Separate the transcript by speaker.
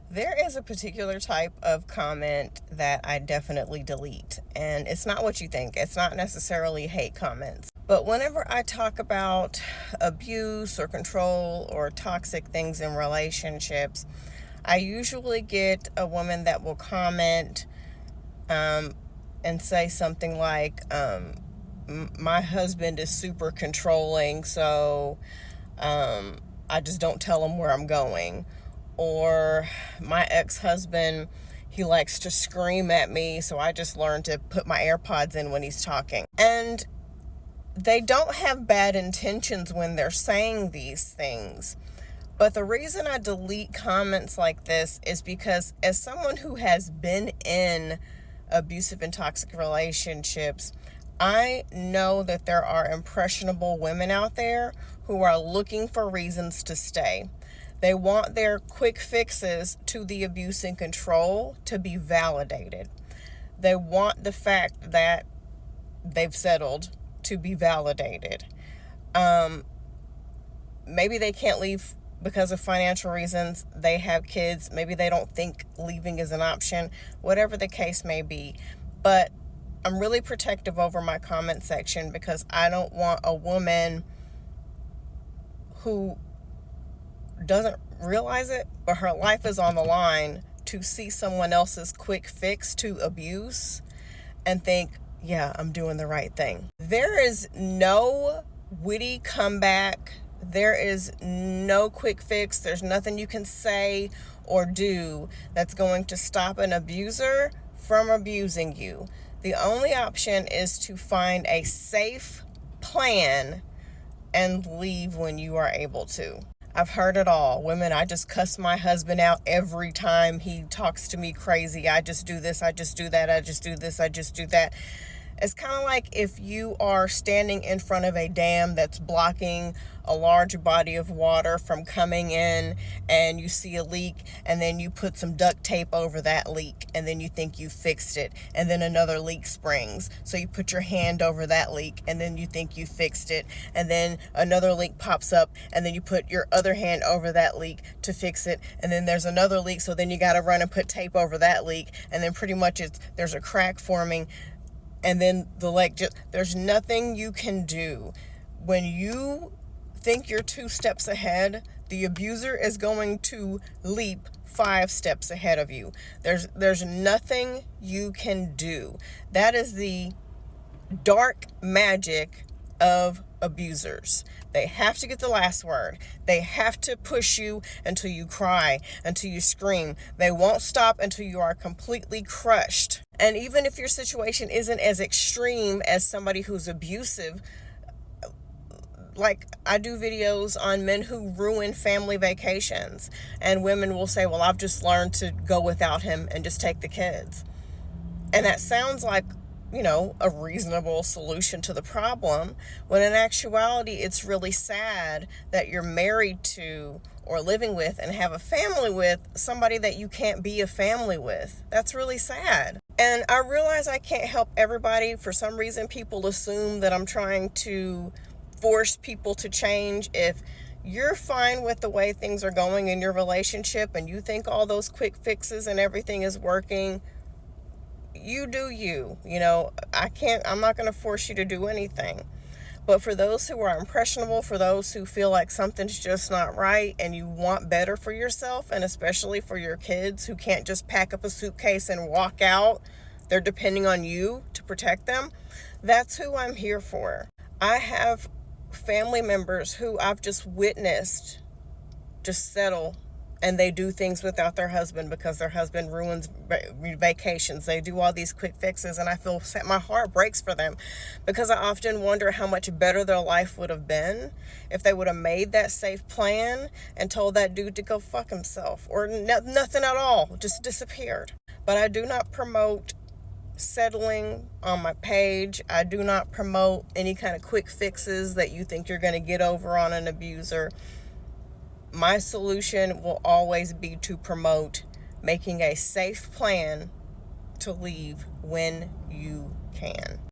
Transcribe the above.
Speaker 1: There is a particular type of comment that I definitely delete, and it's not what you think. It's not necessarily hate comments. But whenever I talk about abuse or control or toxic things in relationships, I usually get a woman that will comment and say something like, my husband is super controlling, so I just don't tell him where I'm going. Or my ex-husband, he likes to scream at me, so I just learned to put my AirPods in when he's talking. And they don't have bad intentions when they're saying these things. But the reason I delete comments like this is because, as someone who has been in abusive and toxic relationships, I know that there are impressionable women out there who are looking for reasons to stay. They want their quick fixes to the abuse and control to be validated. They want the fact that they've settled to be validated. Maybe they can't leave because of financial reasons. They have kids. Maybe they don't think leaving is an option. Whatever the case may be. But I'm really protective over my comment section because I don't want a woman who doesn't realize it, but her life is on the line, to see someone else's quick fix to abuse and think, yeah, I'm doing the right thing. There is no witty comeback. There is no quick fix. There's nothing you can say or do that's going to stop an abuser from abusing you. The only option is to find a safe plan and leave when you are able to. I've heard it all. Women, I just cuss my husband out every time he talks to me crazy. I just do this, I just do that, I just do this, I just do that. It's kind of like if you are standing in front of a dam that's blocking a large body of water from coming in, and you see a leak, and then you put some duct tape over that leak, and then you think you fixed it, and then another leak springs. So you put your hand over that leak, and then you think you fixed it, and then another leak pops up, and then you put your other hand over that leak to fix it, and then there's another leak, so then you got to run and put tape over that leak, and then pretty much there's a crack forming. And then the lake, there's nothing you can do. When you think you're 2 steps ahead, the abuser is going to leap 5 steps ahead of you. There's nothing you can do. That is the dark magic of abusers. They have to get the last word. They have to push you until you cry, until you scream. They won't stop until you are completely crushed. And even if your situation isn't as extreme as somebody who's abusive, like I do videos on men who ruin family vacations, and women will say, well, I've just learned to go without him and just take the kids. And that sounds like, a reasonable solution to the problem, when in actuality, it's really sad that you're married to or living with and have a family with somebody that you can't be a family with. That's really sad. And I realize I can't help everybody. For some reason, people assume that I'm trying to force people to change. If you're fine with the way things are going in your relationship and you think all those quick fixes and everything is working, you do you. I'm not going to force you to do anything. But for those who are impressionable, for those who feel like something's just not right and you want better for yourself, and especially for your kids who can't just pack up a suitcase and walk out, they're depending on you to protect them, that's who I'm here for. I have family members who I've just witnessed just settle, and they do things without their husband because their husband ruins vacations. They do all these quick fixes, and I feel my heart breaks for them, because I often wonder how much better their life would have been if they would have made that safe plan and told that dude to go fuck himself, or nothing at all, just disappeared. But I do not promote settling on my page. I do not promote any kind of quick fixes that you think you're going to get over on an abuser. My solution will always be to promote making a safe plan to leave when you can.